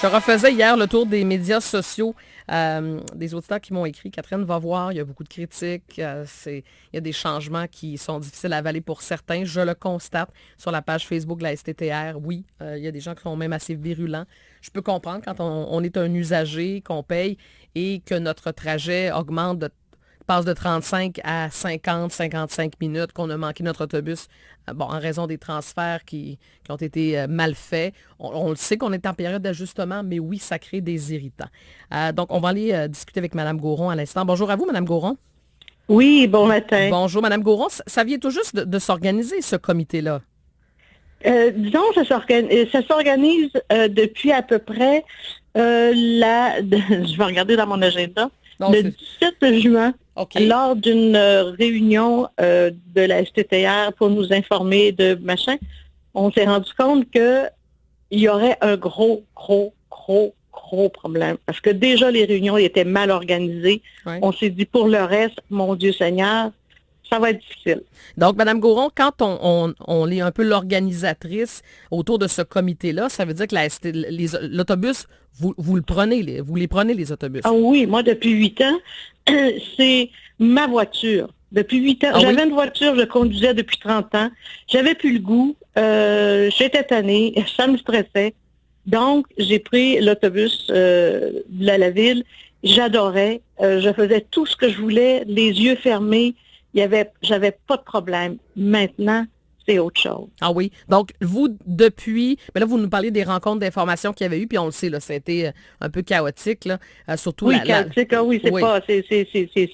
Je refaisais hier le tour des médias sociaux, des auditeurs qui m'ont écrit, Catherine va voir, il y a beaucoup de critiques, il y a des changements qui sont difficiles à avaler pour certains. Je le constate sur la page Facebook de la STTR. Oui, il y a des gens qui sont même assez virulents. Je peux comprendre quand on est un usager, qu'on paye et que notre trajet passe de 35 à 50, 55 minutes, qu'on a manqué notre autobus, en raison des transferts qui ont été mal faits. On le sait qu'on est en période d'ajustement, mais oui, ça crée des irritants. Donc, on va aller discuter avec Mme Gauron à l'instant. Bonjour à vous, Mme Gauron. Oui, bon matin. Bonjour, Mme Gauron. Ça vient tout juste de s'organiser, ce comité-là. Disons, ça s'organise depuis à peu près je vais regarder dans mon agenda, Non, le 17 juin, OK. lors d'une réunion de la STTR pour nous informer de machin, on s'est rendu compte qu'il y aurait un gros problème. Parce que déjà, les réunions étaient mal organisées. Ouais. On s'est dit, pour le reste, mon Dieu Seigneur, ça va être difficile. Donc, Mme Gauron, quand on est un peu l'organisatrice autour de ce comité-là, ça veut dire que l'autobus, vous les prenez, les autobus. Ah oui, moi, depuis 8 ans, c'est ma voiture. Depuis 8 ans, j'avais une voiture, je conduisais depuis 30 ans. J'avais plus le goût. J'étais tannée, ça me stressait. Donc, j'ai pris l'autobus de la ville. J'adorais. Je faisais tout ce que je voulais, les yeux fermés. J'avais pas de problème. Maintenant, c'est autre chose. Ah oui. Donc, vous, mais là, vous nous parlez des rencontres d'information qu'il y avait eu, puis on le sait, là, ça a été un peu chaotique, là, surtout oui, chaotique, oui, c'est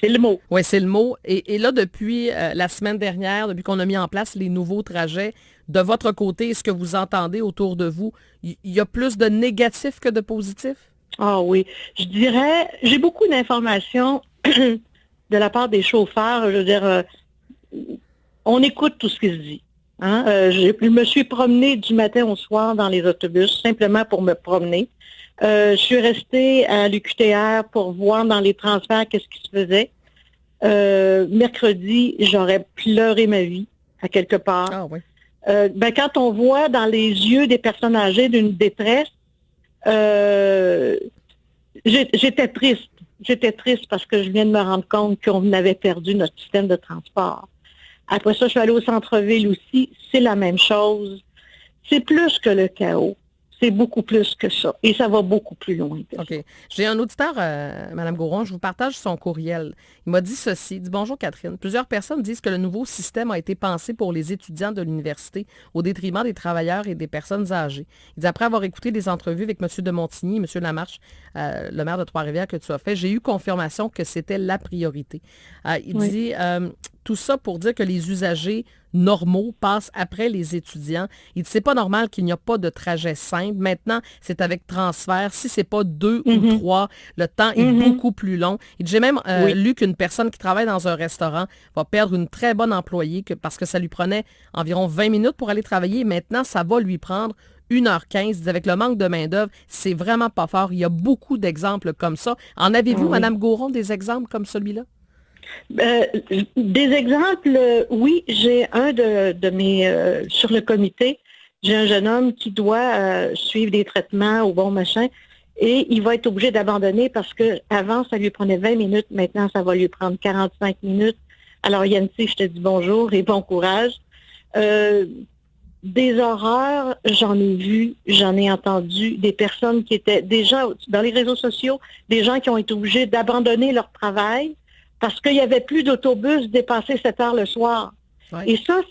le mot. Oui, c'est le mot. Et là, depuis la semaine dernière, depuis qu'on a mis en place les nouveaux trajets, de votre côté, est-ce que vous entendez autour de vous, il y a plus de négatifs que de positifs? Ah oui. Je dirais, j'ai beaucoup d'informations de la part des chauffeurs. Je veux dire, on écoute tout ce qui se dit. Hein? Je me suis promenée du matin au soir dans les autobus, simplement pour me promener. Je suis restée à l'UQTR pour voir dans les transferts qu'est-ce qui se faisait. Mercredi, j'aurais pleuré ma vie, à quelque part. Ah oui. Quand on voit dans les yeux des personnes âgées d'une détresse, j'étais triste. J'étais triste parce que je viens de me rendre compte qu'on avait perdu notre système de transport. Après ça, je suis allée au centre-ville aussi. C'est la même chose. C'est plus que le chaos. C'est beaucoup plus que ça. Et ça va beaucoup plus loin que ça. OK. J'ai un auditeur, Mme Gauron, je vous partage son courriel. Il m'a dit ceci. Il dit, bonjour Catherine. Plusieurs personnes disent que le nouveau système a été pensé pour les étudiants de l'université au détriment des travailleurs et des personnes âgées. Il dit, après avoir écouté des entrevues avec M. de Montigny et M. Lamarche, le maire de Trois-Rivières que tu as fait, j'ai eu confirmation que c'était la priorité. Il dit, tout ça pour dire que les usagers normaux passent après les étudiants. Il dit, c'est pas normal qu'il n'y a pas de trajet simple. Maintenant, c'est avec transfert. Si c'est pas 2 ou 3, le temps est beaucoup plus long. Il dit, j'ai même lu qu'une personne qui travaille dans un restaurant va perdre une très bonne employée parce que ça lui prenait environ 20 minutes pour aller travailler. Maintenant, ça va lui prendre 1h15. Avec le manque de main-d'œuvre, c'est vraiment pas fort. Il y a beaucoup d'exemples comme ça. En avez-vous, Mme Gauron, des exemples comme celui-là? Des exemples, oui, j'ai un de mes sur le comité, j'ai un jeune homme qui doit suivre des traitements au bon machin et il va être obligé d'abandonner parce que avant ça lui prenait 20 minutes, maintenant ça va lui prendre 45 minutes. Alors Yancy, je te dis bonjour et bon courage. Des horreurs, j'en ai vu, j'en ai entendu, des personnes qui étaient déjà dans les réseaux sociaux, des gens qui ont été obligés d'abandonner leur travail parce qu'il n'y avait plus d'autobus dépasser 7 heures le soir. Ouais. Et ça,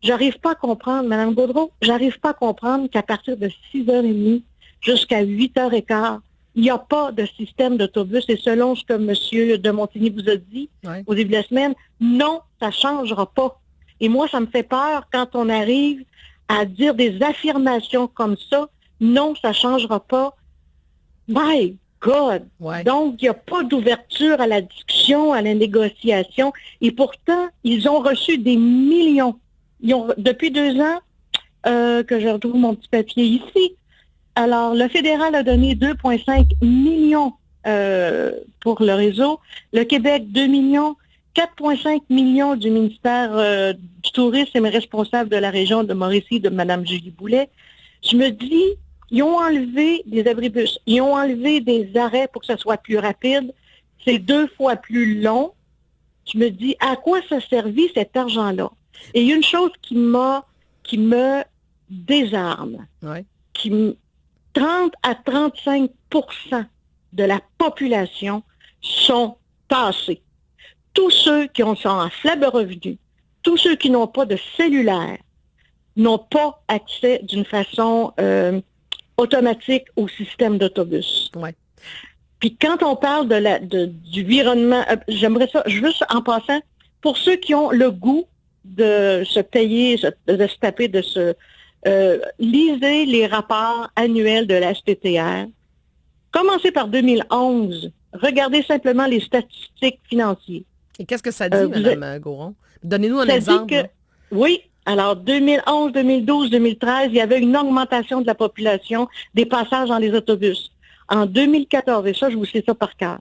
j'arrive pas à comprendre, Mme Gaudreau, j'arrive pas à comprendre qu'à partir de 6h30 jusqu'à 8h15, il n'y a pas de système d'autobus. Et selon ce que M. de Montigny vous a dit au début de la semaine, non, ça ne changera pas. Et moi, ça me fait peur quand on arrive à dire des affirmations comme ça, non, ça ne changera pas. My God! Ouais. Donc, il n'y a pas d'ouverture à la discussion, à la négociation. Et pourtant, ils ont reçu des millions. Depuis 2 ans, que je retrouve mon petit papier ici. Alors, le fédéral a donné 2,5 millions pour le réseau. Le Québec, 2 millions. 4,5 millions du ministère du Tourisme et responsable de la région de Mauricie, de Mme Julie Boulet. Je me dis, Ils ont enlevé des abribus. Ils ont enlevé des arrêts pour que ce soit plus rapide. C'est 2 fois plus long. Je me dis, à quoi ça servit cet argent-là? Et il y a une chose qui me désarme. Ouais. 30 à 35 de la population sont tassés. Tous ceux qui sont à faible revenu, tous ceux qui n'ont pas de cellulaire, n'ont pas accès d'une façon automatique au système d'autobus. Ouais. Puis quand on parle du vironnement, j'aimerais ça, juste en passant, pour ceux qui ont le goût de se payer, de se taper, lisez les rapports annuels de la STTR. Commencez par 2011. Regardez simplement les statistiques financières. Et qu'est-ce que ça dit, Mme Goron? Donnez-nous un exemple. Dit que, oui, alors 2011, 2012, 2013, il y avait une augmentation de la population des passages dans les autobus. En 2014, et ça, je vous sais ça par cœur.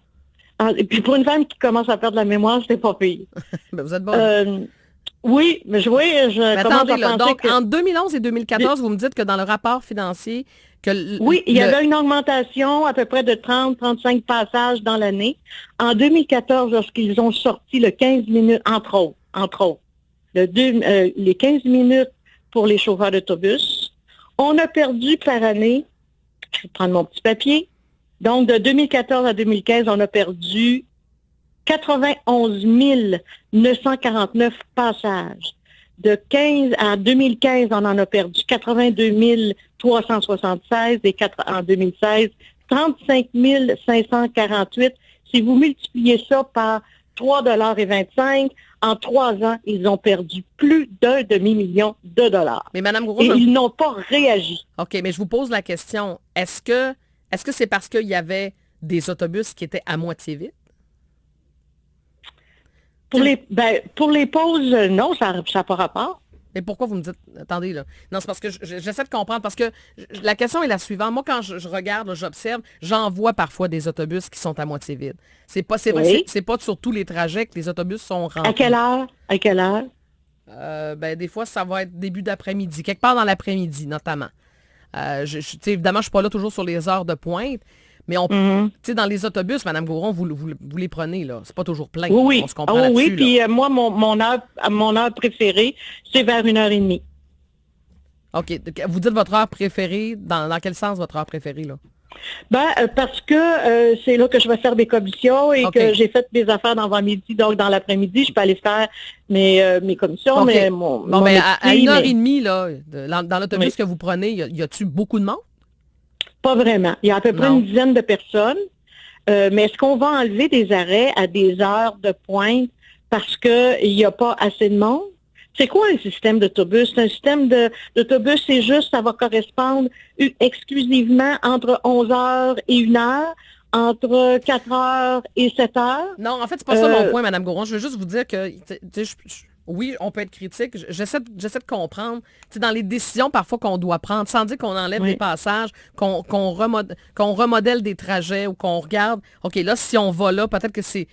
Et puis pour une femme qui commence à perdre la mémoire, c'est pas pire. Ben, vous êtes bonne. Oui, mais je commence attendez, à penser donc, en 2011 et 2014, vous me dites que dans le rapport financier, oui, il y avait une augmentation à peu près de 30-35 passages dans l'année. En 2014, lorsqu'ils ont sorti le 15 minutes, entre autres, les 15 minutes pour les chauffeurs d'autobus, on a perdu par année, je vais prendre mon petit papier, donc de 2014 à 2015, on a perdu 91 949 passages. De 15 à 2015, on en a perdu 82 376 et en 2016, 35 548. Si vous multipliez ça par 3,25 $, en 3 ans, ils ont perdu plus d'un demi-million de dollars. Mais Mme Goron, ils n'ont pas réagi. OK, mais je vous pose la question. Est-ce que c'est parce qu'il y avait des autobus qui étaient à moitié vides? Pour les pauses, non, ça n'a pas rapport. Mais pourquoi vous me dites, attendez là, non, c'est parce que j'essaie de comprendre, parce que la question est la suivante. Moi, quand je regarde, j'observe, j'en vois parfois des autobus qui sont à moitié vides. C'est pas sur tous les trajets que les autobus sont remplis. À quelle heure? Des fois, ça va être début d'après-midi, quelque part dans l'après-midi, notamment. Évidemment, je suis pas là toujours sur les heures de pointe, mais dans les autobus, Mme Goron, vous les prenez, là. C'est pas toujours plein. Oui, on se comprend là-dessus. Oui, puis moi, mon heure préférée, c'est vers 1h30. OK. Vous dites votre heure préférée. Dans quel sens votre heure préférée, là? Parce que c'est là que je vais faire des commissions et que j'ai fait des affaires d'avant-midi. Donc, dans l'après-midi, je peux aller faire mes commissions. Okay. Mais à 1h30, là, dans l'autobus que vous prenez, y a-tu beaucoup de monde? Pas vraiment. Il y a à peu près une dizaine de personnes. Mais est-ce qu'on va enlever des arrêts à des heures de pointe parce qu'il n'y a pas assez de monde? C'est quoi un système d'autobus? Un système d'autobus, c'est juste, ça va correspondre exclusivement entre 11h et 1h, entre 4h et 7h. Non, en fait, c'est pas ça mon point, Mme Goron. Je veux juste vous dire que, oui, on peut être critique. J'essaie de comprendre. Dans les décisions parfois qu'on doit prendre, sans dire qu'on enlève des passages, qu'on remodèle des trajets ou qu'on regarde, OK, là, si on va là, peut-être que c'est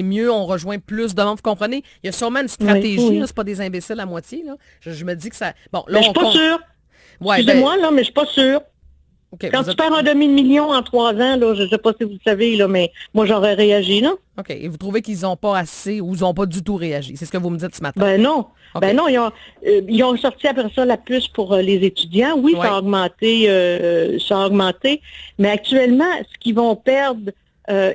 mieux, on rejoint plus de monde. Vous comprenez? Il y a sûrement une stratégie, là, c'est pas des imbéciles à moitié. Là. Je me dis que ça... Bon, là, je suis pas sûre. Ouais, excusez-moi, là, mais je suis pas sûre. Okay, quand tu perds un demi-million en 3 ans, là, je ne sais pas si vous le savez, là, mais moi, j'aurais réagi, là. OK. Et vous trouvez qu'ils n'ont pas assez ou ils n'ont pas du tout réagi? C'est ce que vous me dites ce matin? Ben non. Okay. Ben non, ils ont sorti après ça la puce pour les étudiants. Oui, ça a augmenté, mais actuellement, ce qu'ils vont perdre,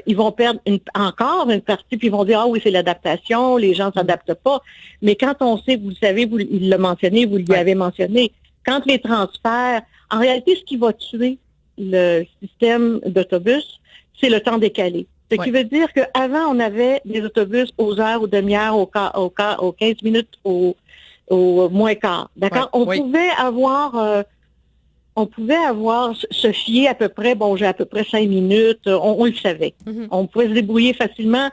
ils vont perdre encore une partie, puis ils vont dire, ah oui, c'est l'adaptation, les gens ne s'adaptent pas. Mais quand on sait, vous le savez, il l'a mentionné, vous lui avez mentionné, quand les transferts, en réalité, ce qui va tuer le système d'autobus, c'est le temps décalé. Ce qui veut dire qu'avant, on avait des autobus aux heures, aux demi-heures, aux 15 minutes, au moins quart. D'accord? On pouvait avoir se fier à peu près, j'ai à peu près 5 minutes, on le savait. On pouvait se débrouiller facilement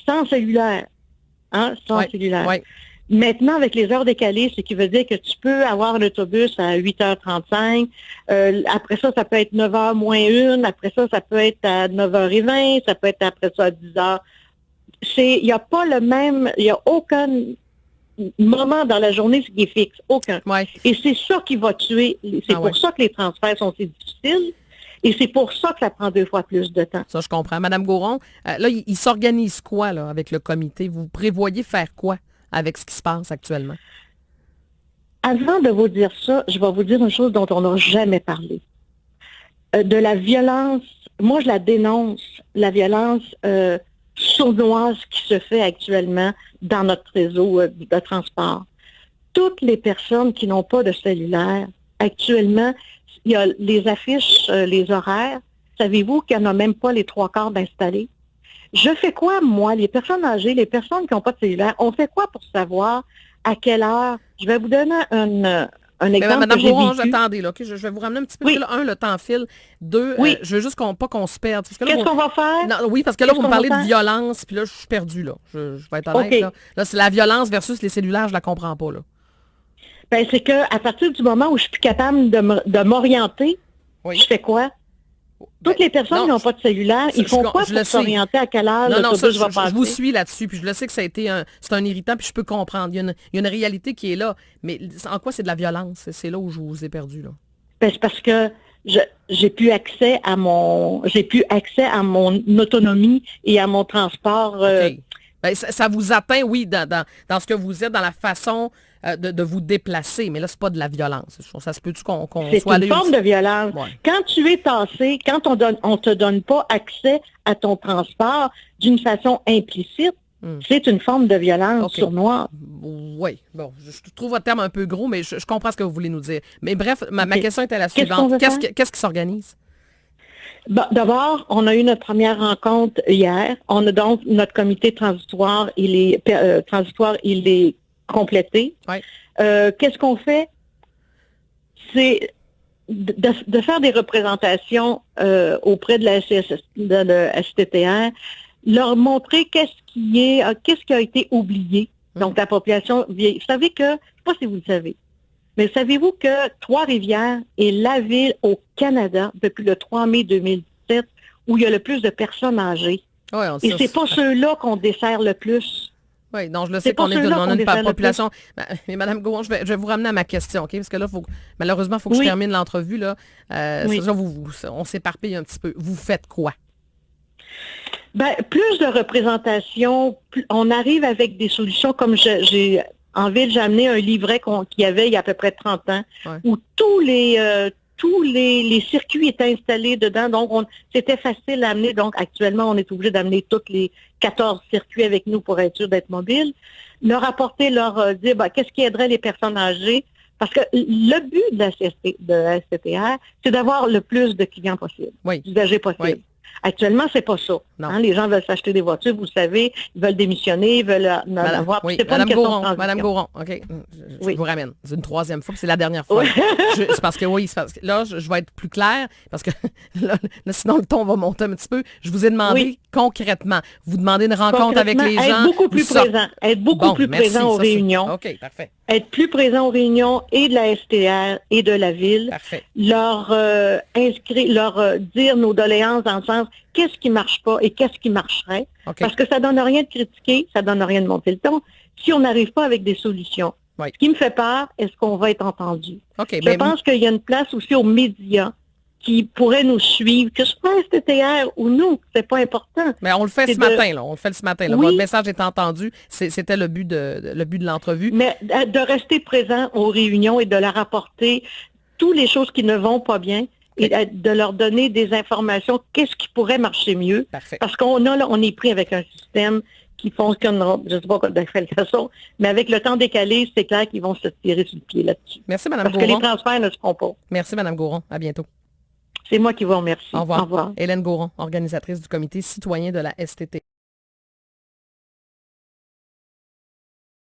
sans cellulaire. Sans cellulaire. Ouais. Maintenant, avec les heures décalées, ce qui veut dire que tu peux avoir un autobus à 8h35. Après ça, ça peut être 9h moins 1. Après ça, ça peut être à 9h20. Ça peut être après ça à 10h. Il n'y a pas le même... Il moment dans la journée qui est fixe. Aucun. Ouais. Et c'est ça qui va tuer. C'est pour ça que les transferts sont si difficiles. Et c'est pour ça que ça prend 2 fois plus de temps. Ça, je comprends. Madame Goron, là, il s'organise quoi là, avec le comité? Vous prévoyez faire quoi avec ce qui se passe actuellement? Avant de vous dire ça, je vais vous dire une chose dont on n'a jamais parlé. De la violence, moi je la dénonce, la violence sournoise qui se fait actuellement dans notre réseau de transport. Toutes les personnes qui n'ont pas de cellulaire, actuellement, il y a les affiches, les horaires. Savez-vous qu'il n'y en a même pas les 3/4 d'installés? Je fais quoi, moi, les personnes âgées, les personnes qui n'ont pas de cellulaire, on fait quoi pour savoir à quelle heure? Je vais vous donner un exemple. Madame que j'ai Goron, vécu. attendez, là, OK, je vais vous ramener un petit peu. Oui. Parce que là, le temps file. 2, Oui. je veux juste pas qu'on se perde. Parce que là, Qu'est-ce qu'on va faire? Non, oui, parce que là, Qu'est-ce vous me qu'on parlez va de faire? violence, puis là, je suis perdue, là. Je vais être honnête, OK. là. C'est la violence versus les cellulaires, je la comprends pas, là. Ben, c'est qu'à partir du moment où je suis plus capable de m'orienter, Oui. je fais quoi? Toutes les personnes qui n'ont pas de cellulaire, ils font quoi pour s'orienter à quelle heure Non, ça, l'autobus va passer? je vous suis là-dessus, puis je le sais que c'est un irritant, puis je peux comprendre. Il y a une réalité qui est là, mais en quoi c'est de la violence? C'est là où je vous ai perdu, là. Ben, c'est parce que j'ai plus accès à mon autonomie et à mon transport. OK. Ben, ça vous atteint, oui, dans ce que vous êtes, dans la façon de vous déplacer, mais là, c'est pas de la violence. Ça se peut-tu qu'on C'est soit une forme de violence. Ouais. Quand tu es tassé, quand on te donne pas accès à ton transport d'une façon implicite, c'est une forme de violence sournoise. Oui, bon, je trouve votre terme un peu gros, mais je comprends ce que vous voulez nous dire. Mais bref, ma question était la Qu'est-ce qu'on suivante. veut faire? Qu'est-ce qui s'organise? Bon, d'abord, on a eu notre première rencontre hier. On a donc notre comité transitoire, il est complété. Ouais. Qu'est-ce qu'on fait? C'est de faire des représentations auprès de la STTR, leur montrer qu'est-ce qui a été oublié. Donc, la population vieille. Vous savez que, je ne sais pas si vous le savez, mais savez-vous que Trois-Rivières est la ville au Canada depuis le 3 mai 2017 où il y a le plus de personnes âgées. Ouais, Et c'est pas ceux-là qu'on dessert le plus. Oui, donc je le sais qu'on a une population. Mais Mme Goron, je vais vous ramener à ma question, OK? Parce que là, malheureusement, il faut que je termine l'entrevue. Là. C'est ça, on s'éparpille un petit peu. Vous faites quoi? Ben, plus de représentation, on arrive avec des solutions comme en ville, j'ai amené un livret qu'il y avait il y a à peu près 30 ans, où tous les circuits étaient installés dedans. Donc, c'était facile à amener. Donc, actuellement, on est obligé d'amener tous les 14 circuits avec nous pour être sûr d'être mobile. Leur apporter, leur dire, qu'est-ce qui aiderait les personnes âgées? Parce que le but de la STTR, c'est d'avoir le plus de clients possible, d'usagers possible. Oui. Actuellement, c'est pas ça. Hein, les gens veulent s'acheter des voitures, vous savez, ils veulent démissionner, ils veulent en avoir. Oui. C'est pas Madame une Goron, question de Madame Goron, OK. Je vous ramène. C'est une 3e fois, puis c'est la dernière fois. C'est parce que là, je vais être plus claire, parce que là, sinon le ton va monter un petit peu. Je vous ai demandé concrètement. Vous demandez une rencontre avec les gens. Être beaucoup plus présent aux réunions. OK, parfait. Être plus présent aux réunions et de la STR et de la ville. Parfait. Leur dire nos doléances dans le sens qu'est-ce qui marche pas et qu'est-ce qui marcherait. Okay. Parce que ça donne rien de critiquer, ça donne rien de monter le ton si on n'arrive pas avec des solutions. Ce qui me fait peur, est-ce qu'on va être entendu? Je pense qu'il y a une place aussi aux médias qui pourraient nous suivre, que ce soit STTR ou nous, c'est pas important. Mais on le fait ce matin, là. On le fait ce matin. Là. Votre message est entendu. C'était le but de l'entrevue. Mais de rester présent aux réunions et de leur apporter toutes les choses qui ne vont pas bien et de leur donner des informations, qu'est-ce qui pourrait marcher mieux. Parfait. Parce on est pris avec un système qui fonctionnera, je ne sais pas de quelle façon, mais avec le temps décalé, c'est clair qu'ils vont se tirer sur le pied là-dessus. Merci, Mme Goron. Parce que les transferts ne se font pas. Merci, Mme Goron. À bientôt. C'est moi qui vous remercie. Au revoir. Hélène Goron, organisatrice du comité citoyen de la STT.